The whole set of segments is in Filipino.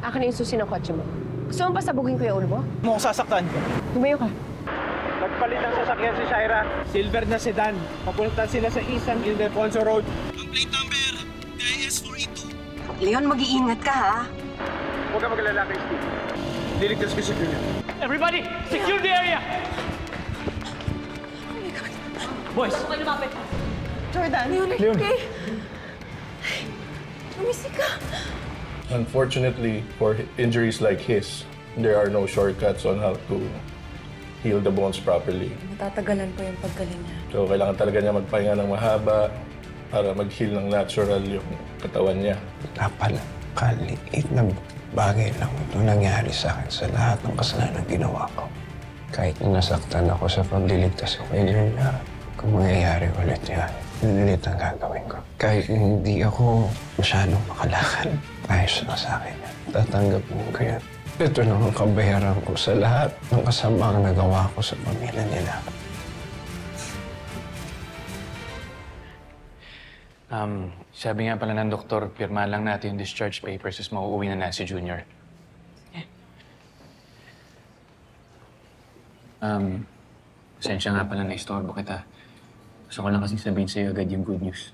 Akin na yung susi ng kotse mo. Gusto mo pasabugin ko yung ulo mo? Mo ko sasaktan. Tumayo ka. Nagpalit ng sasakyan si Shaira. Silver na sedan. Papunta sila sa Eastern Ildefonso Road. Ang plate number, DIS-482. Leon, mag-iingat ka, ha? Huwag ka mag-alala kay Steve. Liligtas ko si Junior. Everybody, secure the area! Boys! Jordan! Leon, okay? Lumisik ka. Unfortunately, for injuries like his, there are no shortcuts on how to heal the bones properly. Matatagalan po yung paggaling niya. So, kailangan talaga niya magpahinga ng mahaba para mag-heal ng natural yung katawan niya. Napakaliit na bagay lang ito nangyari sa akin sa lahat ng kasalanan ginawa ko. Kahit na nasaktan ako sa pagliligtas ko kay Junior, kung mangyayari ulit yan, yun ulit ang gagawin ko. Kahit hindi ako masyadong makalakad, ayos na sa akin yan. Tatanggapin ko yan. Ito na ang kabayaran ko sa lahat ng kasamaang nagawa ko sa pamilya nila. Sabi nga pala ng doktor, pirma lang natin yung discharge papers is mauuwi na si Junior. Pasensya nga pala na istorbo kita. Gusto ko lang kasing sabihin sa'yo agad yung good news.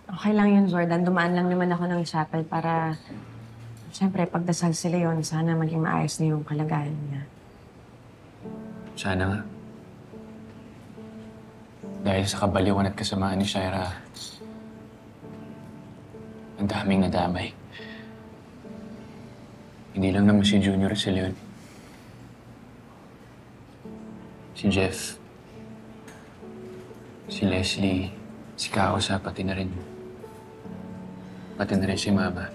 Okay lang yun, Jordan. Dumaan lang naman ako ng chapel para... Siyempre, pagdasal sila yun, sana maging maayos na yung kalagayan niya. Sana nga. Dahil sa kabaliwan at kasamaan ni Shaira, ang daming nadamay. Hindi lang naman si Junior at si Leon. Si Jeff, si Leslie, si Kaosa, pati na rin si Mama.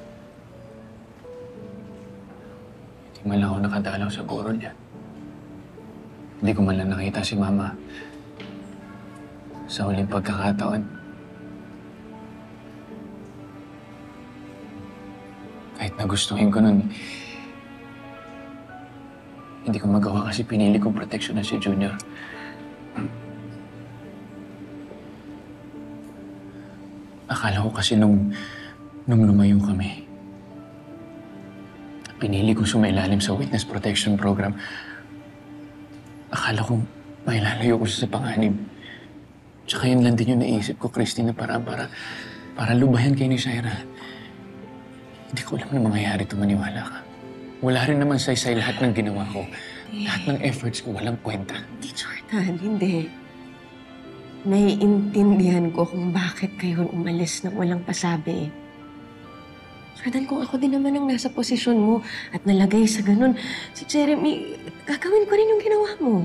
Hindi man lang ako nakadalaw sa burol niya. Hindi ko man lang nakita si Mama sa huling pagkakataon. Kahit nagustuhin ko nun, hindi ko magawa kasi pinili kong proteksyonan si Junior. Akala ko kasi nung lumayo kami, pinili kong sumailalim sa Witness Protection Program. Akala ko mailalayo ko siya sa panganib. Tsaka yun lang din yung naisip ko, Christine, na para lubayan kay ni Shaira. Hindi ko alam na mangyayari ito, maniwala ka. Wala rin naman say lahat ng ginawa ko. Lahat ng efforts ko, walang kwenta. Hindi, Jordan. Hindi. Naiintindihan ko kung bakit kayo umalis nang walang pasabi. Jordan, kung ako din naman ang nasa posisyon mo at nalagay sa ganun, si Jeremy, gagawin ko rin yung ginawa mo.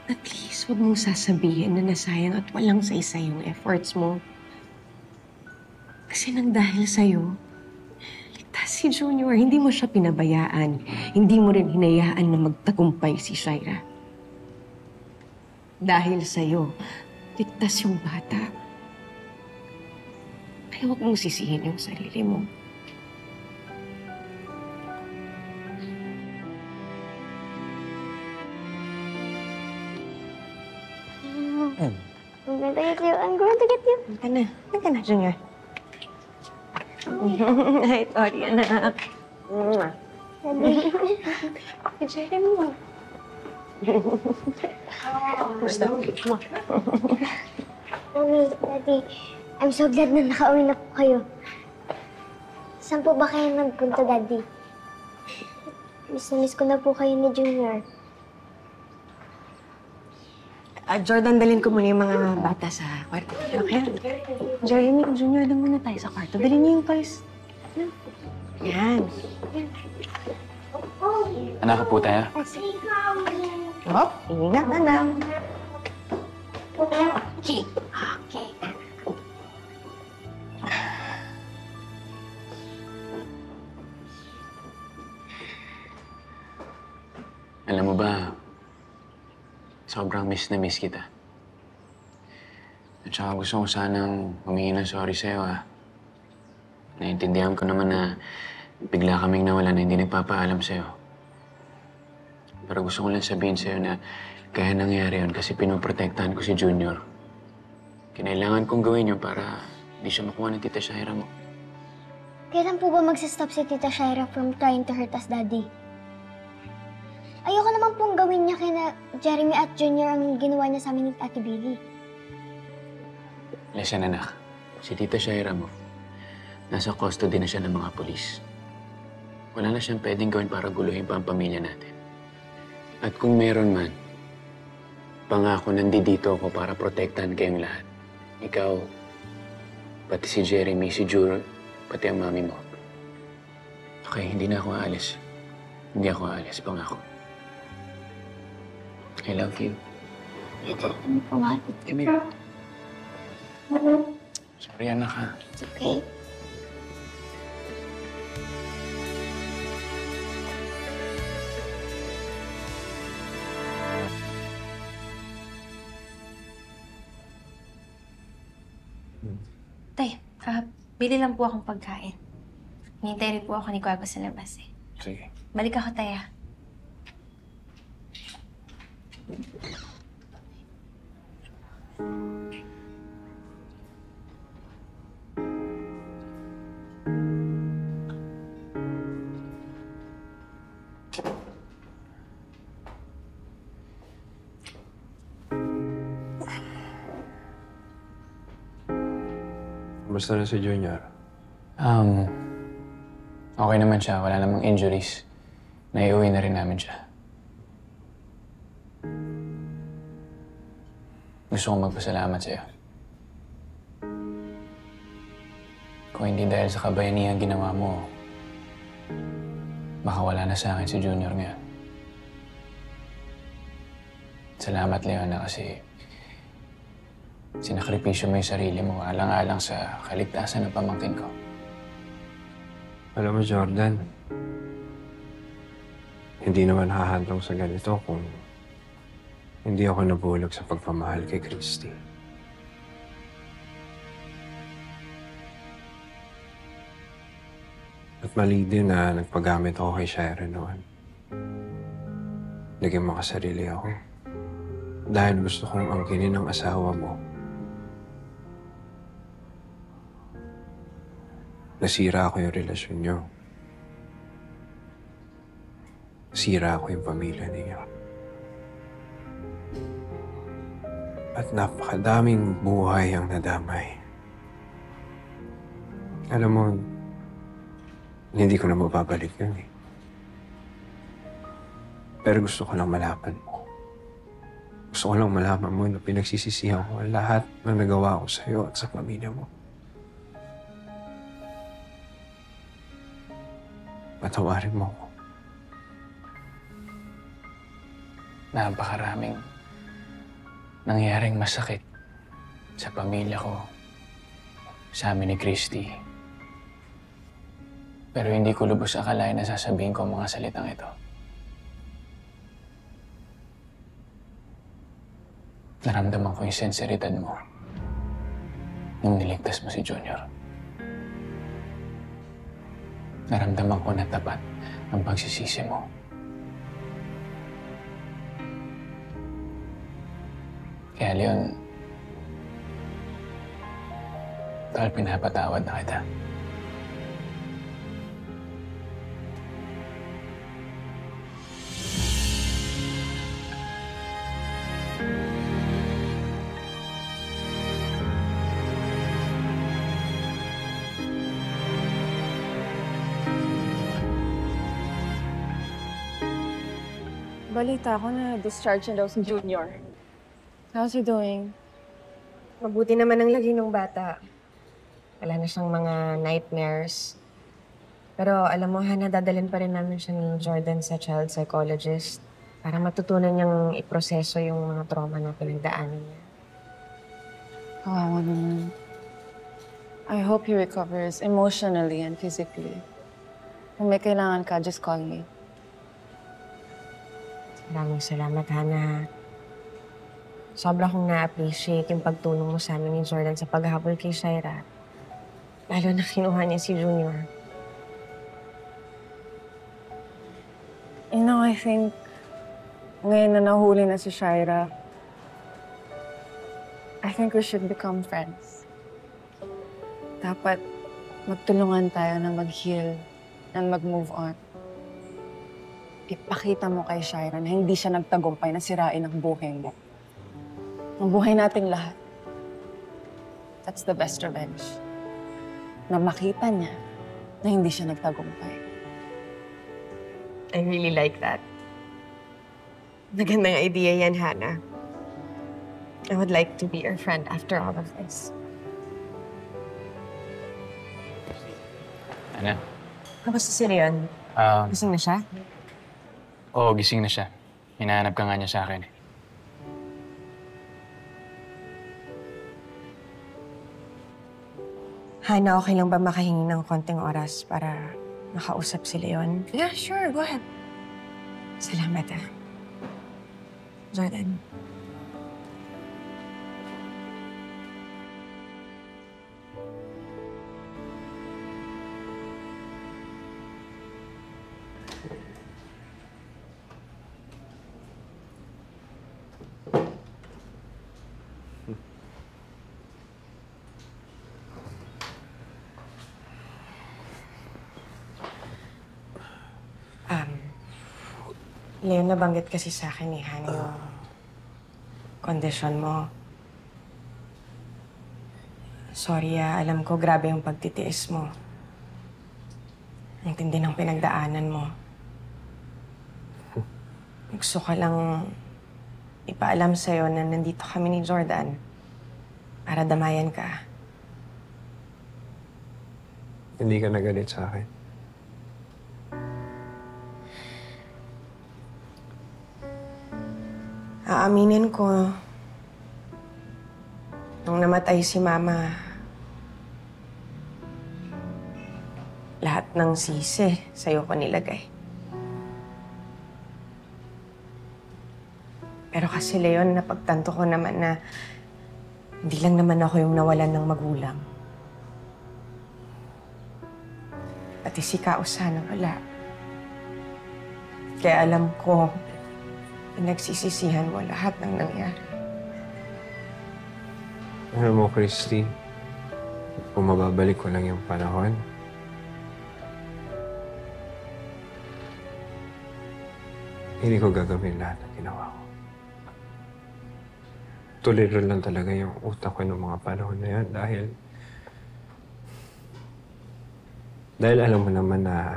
At least, huwag mong sasabihin na nasayang at walang saysay yung efforts mo. Kasi nang dahil sa'yo, ligtas si Junior, hindi mo siya pinabayaan. Hindi mo rin hinayaan na magtagumpay si Shaira. Dahil sa'yo, ligtas yung bata. Kaya huwag mong sisihin yung sarili mo. I'm going to get you. I'm going to get you. Halika na, Junior. Ay, sorry, anak. Jeremy mo. Gusto? Mommy, Daddy, I'm so glad na nakauwi na po kayo. Saan po ba kayo nagpunta, Daddy? Miss na miss ko na po kayo ni Junior. Jordan, dalhin ko muna yung mga bata sa kwarto. Okay? Jeremy, Junior, doon muna tayo sa kwarto. Dalhin niyo yung toys. Yan. Anak ka po tayo. Hop, ingat na lang. Okay. Okay. Alam mo ba, sobrang miss na miss kita. At saka gusto ko sanang humingi ng sorry sa'yo, ha. Naintindihan ko naman na bigla kaming nawala na hindi nagpapaalam sa'yo. Pero gusto ko lang sabihin sa'yo na kaya nangyari yun kasi pinoprotektahan ko si Junior. Kinailangan kong gawin yun para hindi siya makuha ng tita Shaira mo. Kailan po ba magsistop si Tita Shaira from trying to hurt us, Daddy? Ayoko naman pong gawin niya kina Jeremy at Junior ang ginawa niya sa amin ni Ate Billy. Listen, anak. Si Tita Shaira mo, nasa custody na siya ng mga polis. Wala na siyang pwedeng gawin para guluhin pa ang pamilya natin. At kung meron man, pangako nandito ako para protektahan kayong lahat. Ikaw, pati si Jeremy, si Juro, pati ang mami mo. Okay, hindi na ako aalis. Hindi ako aalis, pangako. I love you. Ano po, mahal? Come here. Sorry, anak, ha? It's okay. Tay, bili lang po akong pagkain. Hinintay rin po ako ni Guago sa labas eh. Sige. Balik ako, Tay, ah. Kumusta na si Junior? Okay naman siya. Wala namang injuries. Naiuwi na rin namin siya. Gusto kong magpasalamat sa'yo. Kung hindi dahil sa kabayanihan ginawa mo, baka wala na sa akin si Junior ngayon. Salamat, Leona, kasi sinakripisyo mo yung sarili mo alang-alang sa kaligtasan ng pamangkin ko. Alam mo, Jordan, hindi naman hahantong sa ganito kung hindi ako nabulog sa pagpamahal kay Christy. At mali din na nagpagamit ako kay Shaira noon. Naging makasarili ako. Dahil gusto kong angkinin ang asawa mo. Nasira ako yung relasyon niyo. Nasira ako yung pamilya niyo. At napakadaming buhay ang nadamay. Alam mo, hindi ko na mababalik yun eh. Pero gusto ko lang malaman mo. Gusto ko lang malaman mo na pinagsisisihan ko ang lahat ng nagawa ko sa'yo at sa pamilya mo. Patawarin mo ako. Napakaraming nangyaring masakit sa pamilya ko, sa amin ni Christy. Pero hindi ko lubos akalain na sasabihin ko ang mga salitang ito. Naramdaman ko yung sinseridad mo nung niligtas mo si Junior. Naramdaman ko na tapat ang pagsisisi mo. Kaya, Leon, dahil pinapatawad na kita. Balita ko na discharge na daw si Junior. How's he doing? Mabuti naman ang lagi ng bata. Wala na siyang mga nightmares. Pero alam mo, Hannah, dadalhin pa rin namin siya ni Jordan sa child psychologist para matutunan niyang iproseso yung mga trauma na pinagdaanan niya. Kawawa naman. I hope he recovers emotionally and physically. Kung may kailangan ka, just call me. Maraming salamat, Hannah. Sobra kong na-appreciate yung pagtulong mo sa amin ni Jordan sa paghabol kay Shaira. Lalo na kinuha niya si Junior. You know, I think ngayon na nahuli na si Shaira, I think we should become friends. Dapat magtulungan tayo na mag-heal and mag-move on. Ipakita mo kay Shaira na hindi siya nagtagumpay na sirain ang buhay mo. Ang buhay nating lahat. That's the best revenge. Na makita niya na hindi siya nagtagumpay. I really like that. Magandang idea yan, Hannah. I would like to be your friend after all of this. Ano? Kamusta si Leon? Gising na siya? Oo, gising na siya. Hinahanap ka nga niya sa akin. Hannah, okay lang ba makahingi ng konting oras para makausap si Leon? Yeah, sure. Go ahead. Salamat, ah. Jordan. Leon, nabanggit kasi sa akin ni Hannah yung kondisyon mo. Sorry, alam ko grabe yung pagtitiis mo. Ang tindi ng pinagdaanan mo. Gusto ko lang ipaalam sa'yo na nandito kami ni Jordan para damayan ka. Hindi ka nagalit sa akin. Aaminin ko, nung namatay si Mama, lahat ng sisi sa'yo ko nilagay. Pero kasi, Leon, napagtanto ko naman na hindi lang naman ako yung nawalan ng magulang. Pati si Kausa na wala. Kaya alam ko, pinagsisisihan mo lahat ng nangyari. Alam mo, Christy, kung mababalik ko lang yung panahon, hindi ko gagawin lahat ng ginawa ko. Tuloy lang talaga yung utak ko ng mga panahon na yan dahil alam mo naman na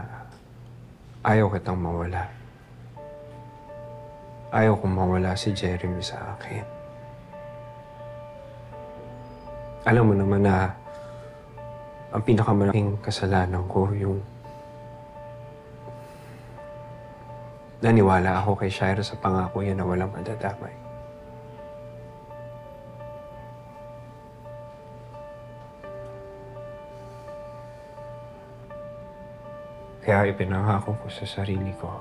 ayaw kitang mawala. Ayaw kong mawala si Jeremy sa akin. Alam mo naman na ang pinakamalaking kasalanan ko yung naniwala ako kay Shaira sa pangako niya na walang madadamay. Kaya ipinangako ko sa sarili ko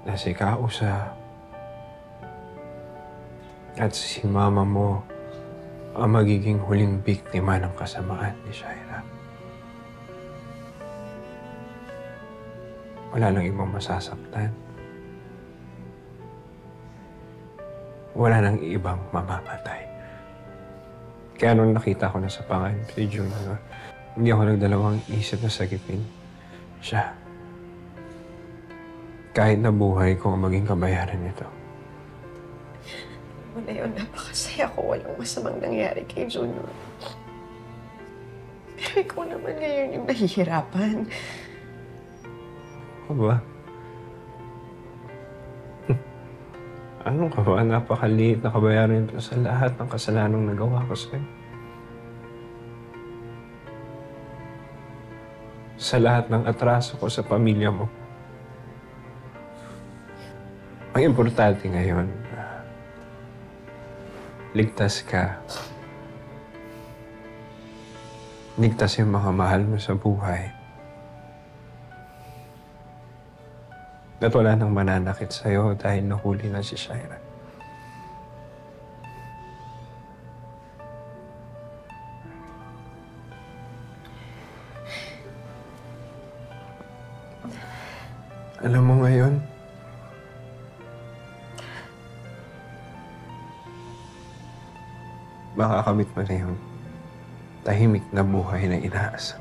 na si Kausa at si Mama mo ang magiging huling biktima ng kasamaan ni Shaira. Wala nang ibang masasaktan. Wala nang ibang mamamatay. Kaya nung nakita ko na sa pangalan si Junior, hindi ako nagdalawang isip na sagipin siya. Kahit na buhay ko ang maging kabayaran nito. Wala yun, napakasaya ko. Walang masamang nangyari kay Junior. Pero ikaw naman ngayon yung nahihirapan. Ano ba? Ano ka ba? Napakaliit na kabayaran ito sa lahat ng kasalanang nagawa ko sa'yo. Sa lahat ng atraso ko sa pamilya mo. Ang importante ngayon, ligtas ka. Ligtas yung mga mahal mo sa buhay. At wala nang mananakit sa'yo dahil nahuli na si Shaira. Alam mo ngayon, makakamit mo na yun. tahimik na buhay na inaasam.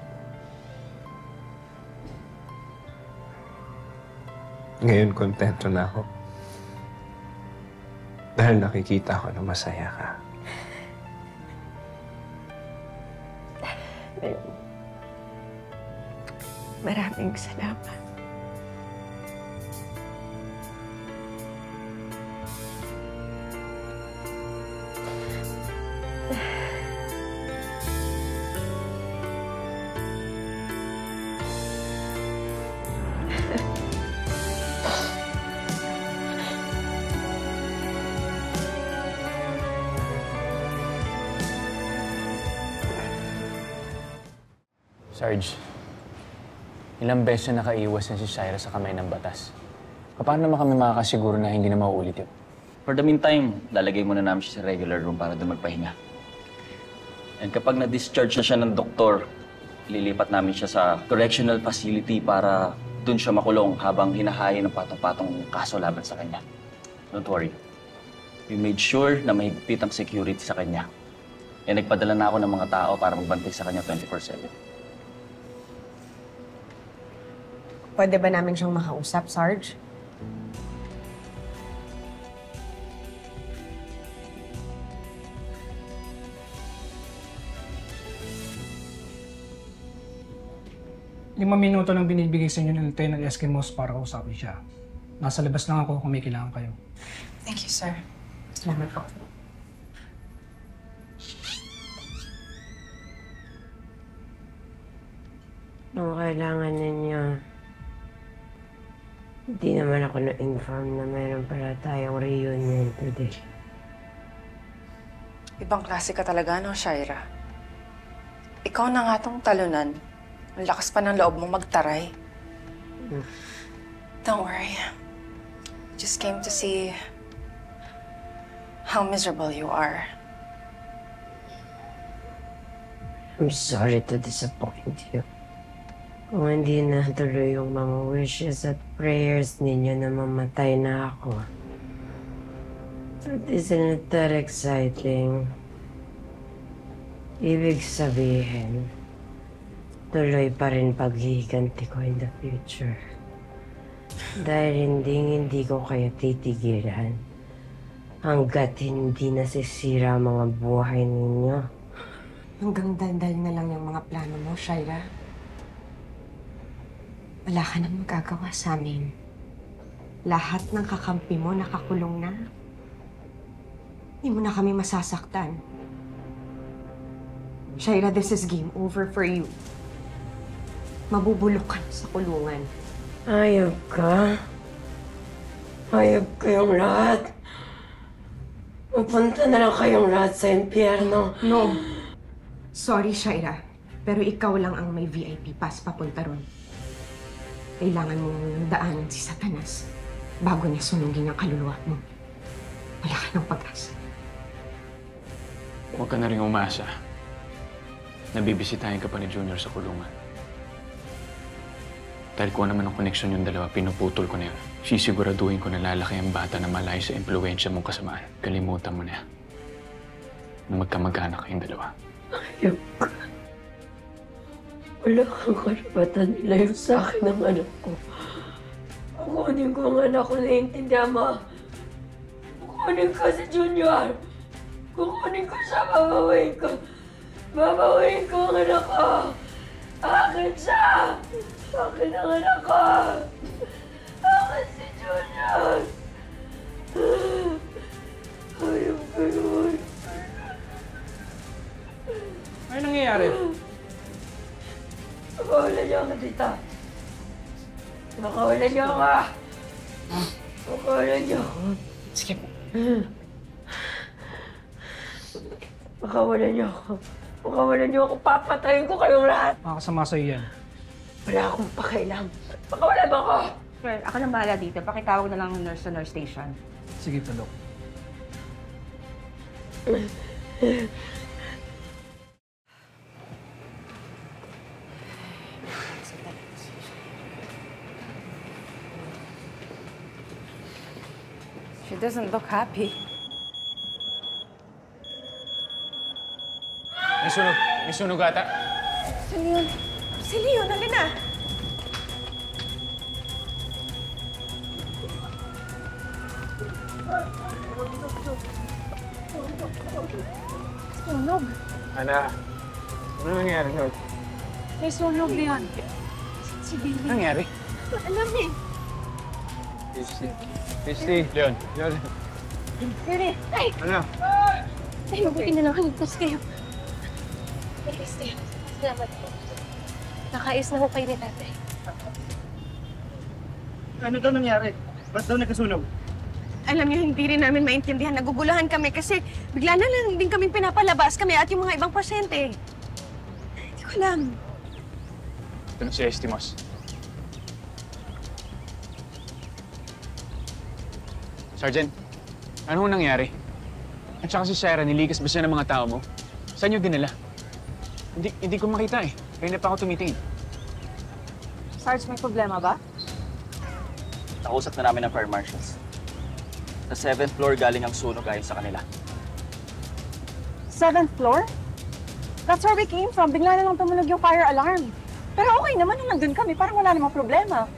Ngayon, kontento na ako. Dahil nakikita ko na masaya ka. Maraming salamat. Sarge, ilang beses na nakaiwas na si Shaira sa kamay ng batas. Paano naman kami makakasiguro na hindi na mauulit yun? For the meantime, lalagay muna namin siya sa regular room para doon magpahinga. And kapag na-discharge na siya ng doktor, lilipat namin siya sa correctional facility para doon siya makulong habang hinahain ng patong-patong kaso laban sa kanya. Don't worry. We made sure na mahigpit ang security sa kanya. E nagpadala na ako ng mga tao para magbantay sa kanya 24/7. Pwede ba namin siyang makausap, Sarge? Limang minuto lang binibigay sa inyo ng Lieutenant Eskimos para kausapin siya. Nasa labas lang ako kung may kailangan kayo. Thank you, sir. Salamat po. Kung kailangan ninyo, hindi naman ako na-inform na mayroon pala tayong reunion today. Ibang klase ka talaga, no, Shaira? Ikaw na nga tong talunan. Ang lakas pa ng loob mong magtaray. Don't worry. Just came to see how miserable you are. I'm sorry to disappoint you. Kung hindi natuloy yung mga wishes at prayers ninyo na mamatay na ako. But isn't it that exciting? Ibig sabihin, tuloy pa rin paghihiganti ko in the future. Dahil hindi ko kayo titigilan hanggat hindi nasisira ang mga buhay ninyo. Hanggang dandal na lang yung mga plano mo, Shaira. Wala ka nang magagawa sa amin. Lahat ng kakampi mo nakakulong na. Hindi mo na kami masasaktan. Shaira, this is game over for you. Mabubulok ka na sa kulungan. Ayab ka? Ayab kayong lahat? Pupunta na lang kayong lahat sa impyerno. No. Sorry, Shaira. Pero ikaw lang ang may VIP pass papunta ron. Kailangan mong daanan si Satanas bago niya sunugin ang kaluluwa mo. Wala ka ng pag-asa. Huwag ka na rin umasa. Nabibisitahin ka pa ni Junior sa kulungan. Dahil kung naman ang koneksyon yung dalawa, pinuputol ko na yun. Sisiguraduhin ko na lalaki ang bata na malayo sa impluensya mong kasamaan. Kalimutan mo na yan. Na magkamag-anak kayong dalawa. Ayab ka. Wala kang karapatan nilayo sa akin ng anak ko. Kukunin ko ang anak ko, naiintindihan mo? Kukunin ko si Junior. Kukunin ko siya, babawiin ko. Babawiin ko ang anak ko. Akin siya. Akin ang anak ko. Akin si Junior. Ayun ka naman. Ano nangyayari? Makawalan niyo ako dito. Makawalan niyo ako. Makawalan niyo ako. Sige po. Makawalan niyo ako. Makawalan niyo ako. Papatayin ko kayong lahat. Makakasama sa'yo yan. Wala akong pakialam. Makawalan mo ako. Sir, ako nang bahala dito. Pakitawag na lang ng nurse sa nurse station. Sige, tulog. She doesn't look happy. May sunog ata. Si Leon! Si Leon, halin na! Sunog! Ana, ano nangyari, Lord? May sunog, Leon. Si Billy. Ano nangyari? Alam niya. Christy. Leon. Billy! Ay! Ano? Ay, mabuti na lang haligtas kayo. Christy, salamat po. Nakaayos na ho kayo ni tatay. Ano daw nangyari? Ba't daw nagkasunog? Alam niyo, hindi rin namin maintindihan. Naguguluhan kami kasi bigla na lang din kami pinapalabas kami at yung mga ibang pasyente. Hindi ko alam. Ito na si Estimos. Sergeant, ano nangyari? At saka si Shaira, niligas ba siya ng mga tao mo? Saan niyo dinala? Hindi ko makita eh. Kaya na pa ako tumitingin. Sarge, may problema ba? Nakausap na namin ng fire marshals. Sa 7th floor galing ang sunog ayon sa kanila. 7th floor? That's where we came from. Bigla na lang tumunog yung fire alarm. Pero okay naman nung nandun kami. Parang wala namang problema.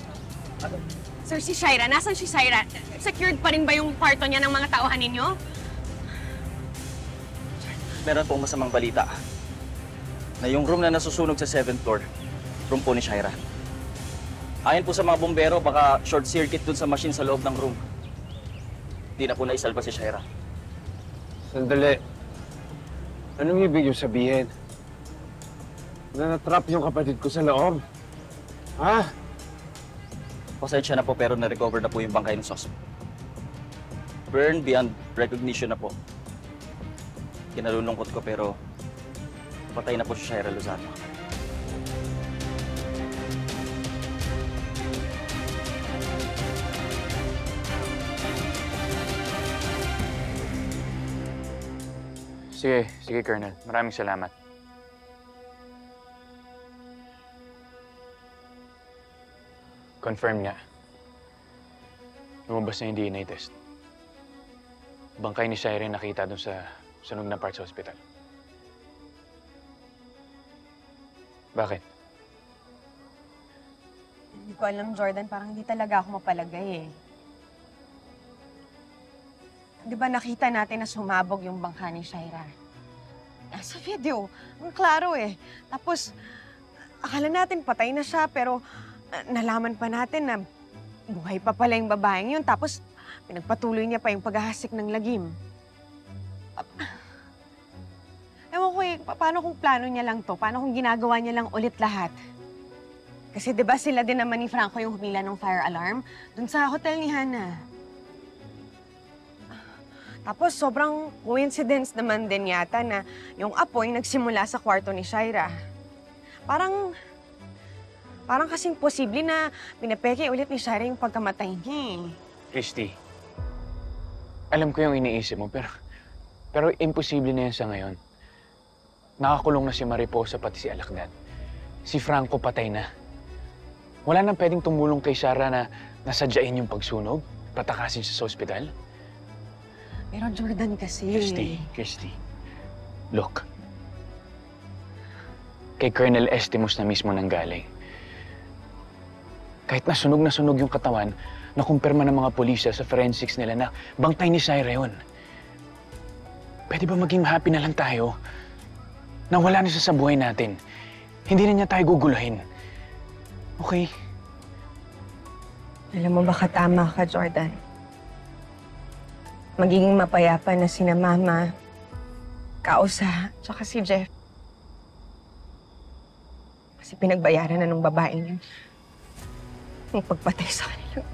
Sir, si Shaira, nasan si Shaira? Secured pa rin ba yung kwarto niya ng mga tauhan ninyo? Meron pong masamang balita na yung room na nasusunog sa 7th floor, room po ni Shaira. Ayon po sa mga bombero, baka short circuit dun sa machine sa loob ng room. Hindi na po naisalba si Shaira. Sandali. Anong ibig yung sabihin? Na natrap yung kapatid ko sa loob? Ha? Pasensya na po pero na-recover na po yung bangkay ng suspect. Burn beyond recognition na po. Kinalulungkot ko pero patay na po si Shaira Lozano. Sige, Colonel. Maraming salamat. Confirm nga. Lumabas na yung DNA test. Bangkay ni Shaira nakita dun sa sunog na part sa hospital. Bakit? Hindi ko alam, Jordan. Parang hindi talaga ako mapalagay eh. Di ba nakita natin na sumabog yung bangka ni Shaira? Sa video, ang klaro eh. Tapos, akala natin patay na siya, pero nalaman pa natin na buhay pa pala yung babaeng yun. Tapos, pinagpatuloy niya pa yung paghahasik ng lagim. Ewan ko eh, paano kung plano niya lang to? Paano kung ginagawa niya lang ulit lahat? Kasi di ba sila din naman ni Franco yung humila ng fire alarm dun sa hotel ni Hannah. Tapos sobrang coincidence naman din yata na yung apoy nagsimula sa kwarto ni Shaira. Parang kasing posible na pinapeke ulit ni Shaira yung pagkamatay niya eh. Christy, alam ko yung iniisip mo, pero imposible na yan sa ngayon. Nakakulong na si Mariposa pati si Alakdan. Si Franco patay na. Wala nang pwedeng tumulong kay Shaira na nasadyain yung pagsunog, patakasin siya sa ospital. Pero Jordan kasi... Christy, look. Kay Colonel Estimos na mismo nanggaling. Kahit na sunog yung katawan, nakumpirma ng mga pulisya sa forensics nila na bangkay ni Shaira yun. Pwede ba maging happy na lang tayo? Na wala na siya sa buhay natin. Hindi na niya tayo guguluhin. Okay? Alam mo, baka tama ka, Jordan. Magiging mapayapa na sina Mama, Kausa, tsaka si Jeff. Kasi pinagbayaran na ng babaeng yun. Ang pagpatay sa kanila.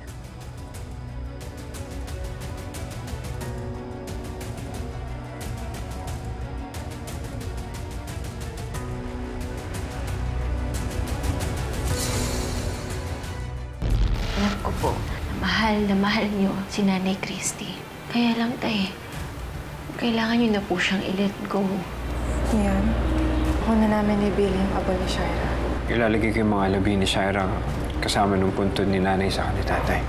Alam ko po na mahal niyo si Nanay Christy. Kaya lang, Tay, kailangan niyo na po siyang i-let go. Yan. Ako na namin ibili yung abo ni Shaira. Ilalagay ko yung mga labi ni Shaira kasama ng puntod ni nanay sa ni tatay.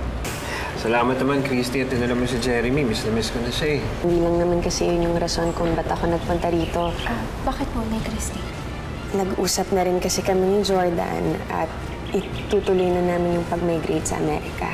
Salamat naman, Christy, at dinala mo si Jeremy. Miss na miss ko na siya eh. Hindi lang naman kasi yun yung rason kung ba't ako nagpunta rito. Bakit po, Nay Christy? Nag-usap na rin kasi kami ni Jordan at itutuloy na namin yung pag-migrate sa Amerika.